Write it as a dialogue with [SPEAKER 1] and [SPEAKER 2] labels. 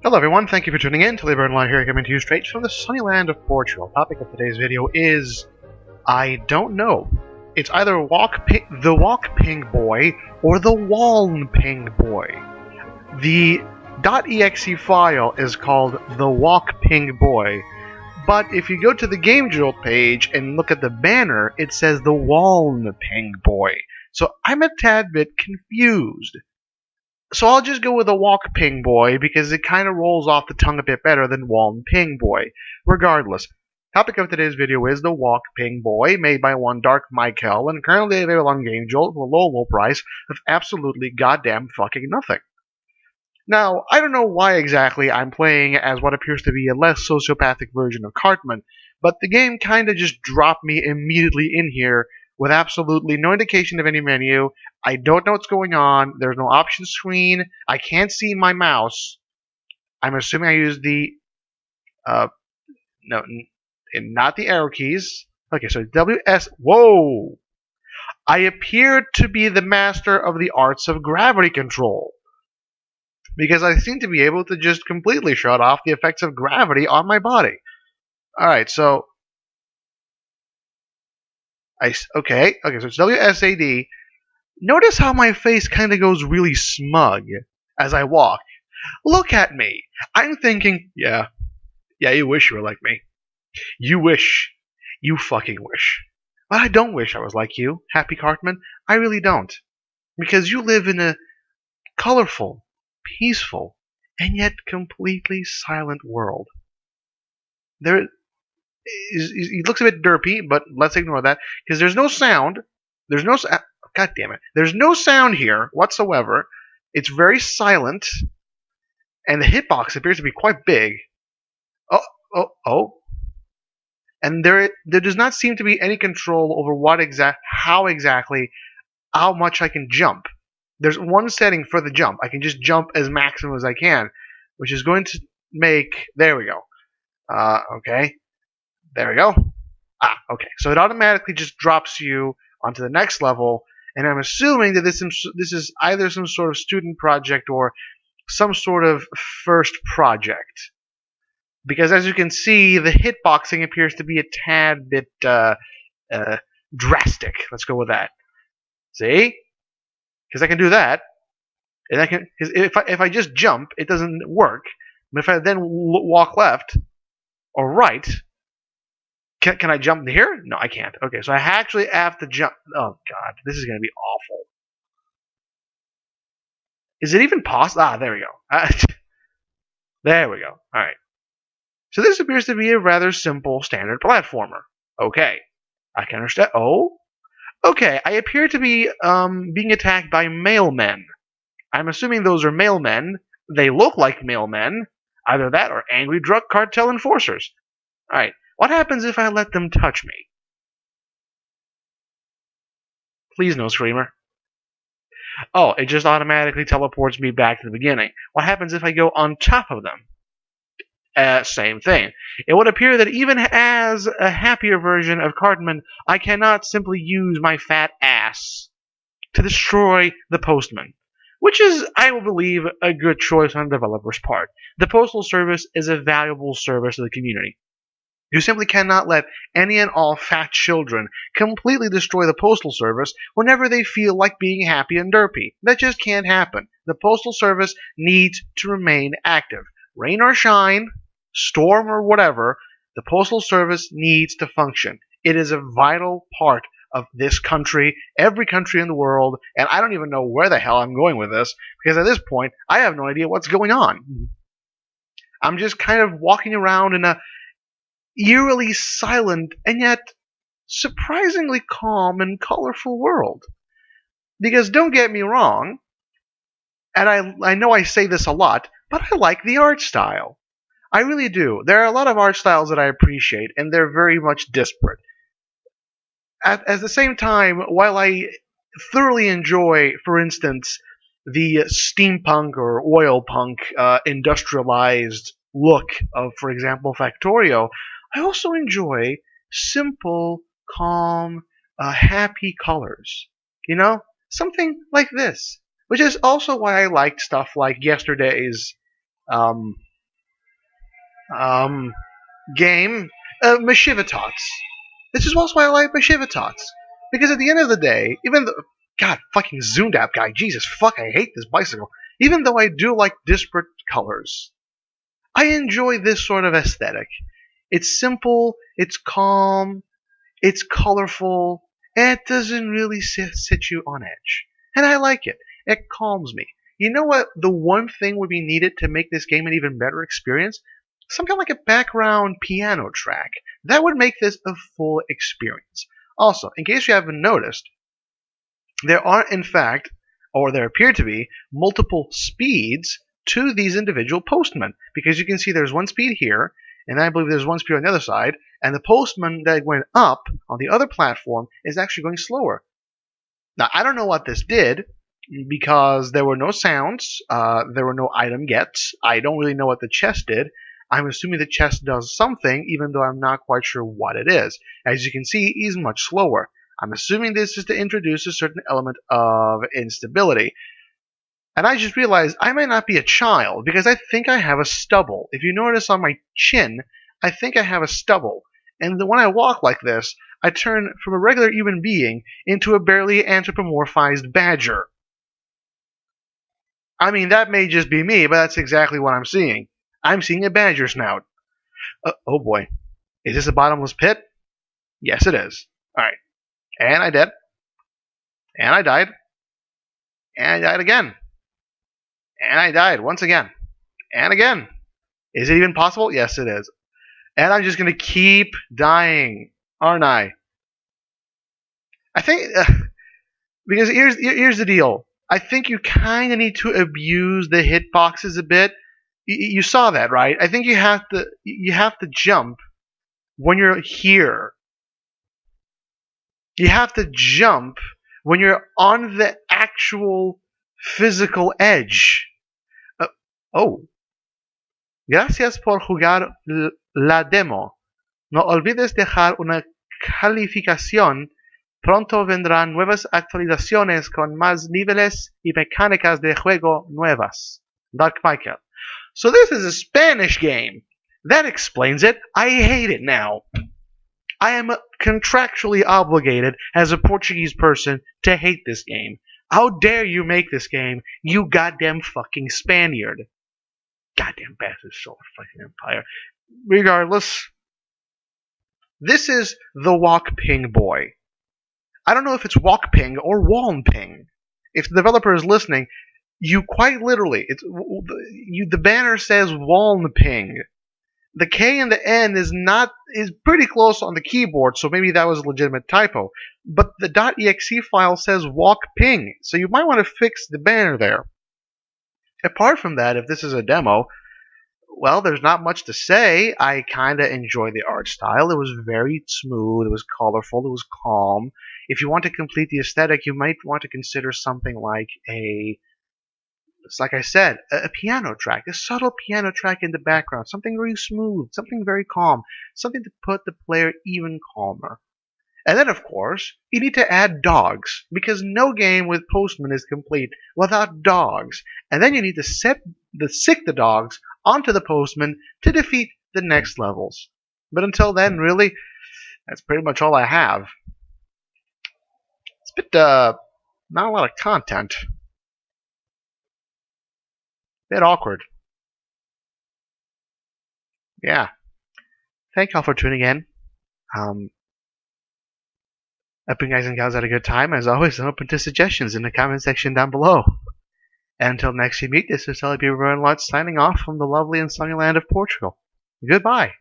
[SPEAKER 1] Hello everyone, thank you for tuning in. Tully Burnalot here, coming to you straight from the sunny land of Portugal. Topic of today's video is, I don't know. It's either the Walkping boy or the Walkping boy. The .exe file is called the Walkping boy, but if you go to the Game Jolt page and look at the banner, it says the Walkping boy. So I'm a tad bit confused. So I'll just go with a Walkping boy because it kind of rolls off the tongue a bit better than Walkping boy. Regardless, topic of today's video is the Walkping boy, made by one Dark Michael, and currently available on Game Jolt for a low price of absolutely goddamn fucking nothing. Now, I don't know why exactly I'm playing as what appears to be a less sociopathic version of Cartman, but the game kinda just dropped me immediately in here with absolutely no indication of any menu. I don't know what's going on. There's no option screen. I can't see my mouse. I'm assuming I use the no, not the arrow keys. Okay, so WS. Whoa! I appear to be the master of the arts of gravity control because I seem to be able to just completely shut off the effects of gravity on my body. All right, so okay, so it's WSAD. Notice how my face kind of goes really smug as I walk. Look at me. I'm thinking, yeah, you wish you were like me. You wish. You fucking wish. But I don't wish I was like you, Happy Cartman. I really don't. Because you live in a colorful, peaceful, and yet completely silent world. He looks a bit derpy, but let's ignore that because there's no sound. There's no God damn it. There's no sound here whatsoever. It's very silent, and the hitbox appears to be quite big. Oh. And there does not seem to be any control over how much I can jump. There's one setting for the jump. I can just jump as maximum as I can, which is going to make. There we go. Okay. There we go. Okay. So it automatically just drops you onto the next level, and I'm assuming that this is either some sort of student project or some sort of first project. Because as you can see, the hitboxing appears to be a tad bit drastic. Let's go with that. See? Because I can do that, and because if I just jump, it doesn't work. But if I then walk left or right, can I jump here? No, I can't. Okay, so I actually have to jump. Oh god, this is going to be awful. Is it even possible? There we go. There we go. All right. So this appears to be a rather simple standard platformer. Okay, I can understand. Oh, okay. I appear to be being attacked by mailmen. I'm assuming those are mailmen. They look like mailmen. Either that or angry drug cartel enforcers. All right. What happens if I let them touch me? Please no screamer. Oh, it just automatically teleports me back to the beginning. What happens if I go on top of them? Same thing. It would appear that even as a happier version of Cartman, I cannot simply use my fat ass to destroy the postman. Which is, I will believe, a good choice on the developer's part. The Postal Service is a valuable service to the community. You simply cannot let any and all fat children completely destroy the Postal Service whenever they feel like being happy and derpy. That just can't happen. The Postal Service needs to remain active. Rain or shine, storm or whatever, the Postal Service needs to function. It is a vital part of this country, every country in the world, and I don't even know where the hell I'm going with this, because at this point, I have no idea what's going on. I'm just kind of walking around in a eerily silent and yet surprisingly calm and colorful world. Because don't get me wrong, and I know I say this a lot, but I like the art style. I really do. There are a lot of art styles that I appreciate, and they're very much disparate. At the same time, while I thoroughly enjoy, for instance, the steampunk or oil punk industrialized look of, for example, Factorio, I also enjoy simple, calm, happy colors. You know? Something like this. Which is also why I liked stuff like yesterday's game, Mashivatats. This is also why I like Mashivatats. Because at the end of the day, even though, God, fucking zoomed out guy, Jesus fuck, I hate this bicycle. Even though I do like disparate colors, I enjoy this sort of aesthetic. It's simple, it's calm, it's colorful, and it doesn't really sit you on edge. And I like it. It calms me. You know what? The one thing would be needed to make this game an even better experience? Something like a background piano track. That would make this a full experience. Also, in case you haven't noticed, there are, in fact, or there appear to be, multiple speeds to these individual postmen. Because you can see there's one speed here, and I believe there's one speed on the other side, and the postman that went up on the other platform is actually going slower. Now, I don't know what this did, because there were no sounds, there were no item gets. I don't really know what the chest did. I'm assuming the chest does something, even though I'm not quite sure what it is. As you can see, he's much slower. I'm assuming this is to introduce a certain element of instability. And I just realized I might not be a child, because I think I have a stubble. If you notice on my chin, I think I have a stubble. And when I walk like this, I turn from a regular human being into a barely anthropomorphized badger. I mean, that may just be me, but that's exactly what I'm seeing. I'm seeing a badger snout. Oh boy. Is this a bottomless pit? Yes, it is. Alright. And I did. And I died. And I died again. And I died once again. And again. Is it even possible? Yes, it is. And I'm just going to keep dying, aren't I? I think... because here's the deal. I think you kind of need to abuse the hitboxes a bit. You saw that, right? I think you have to jump when you're here. You have to jump when you're on the actual physical edge. Oh. Gracias por jugar la demo. No olvides dejar una calificación. Pronto vendrán nuevas actualizaciones con más niveles y mecánicas de juego nuevas. Dark Michael. So this is a Spanish game. That explains it. I hate it now. I am contractually obligated as a Portuguese person to hate this game. How dare you make this game, you goddamn fucking Spaniard. Goddamn bastard soul fucking empire. Regardless, this is the Walkping boy. I don't know if it's Walkping or Walping. If the developer is listening, you quite literally, the banner says Walping. The K and the N is pretty close on the keyboard, so maybe that was a legitimate typo. But the .exe file says Walkping, so you might want to fix the banner there. Apart from that, if this is a demo, well, there's not much to say. I kind of enjoy the art style. It was very smooth, it was colorful, it was calm. If you want to complete the aesthetic, you might want to consider something like like I said, a piano track, a subtle piano track in the background, something very smooth, something very calm, something to put the player even calmer. And then, of course, you need to add dogs, because no game with postmen is complete without dogs. And then you need to sick the dogs onto the postman to defeat the next levels. But until then, really, that's pretty much all I have. It's a bit, not a lot of content. Bit awkward. Yeah. Thank y'all for tuning in. I hope you guys and gals had a good time. As always, I'm open to suggestions in the comment section down below. And until next we meet, this is Tully Burnalot signing off from the lovely and sunny land of Portugal. Goodbye.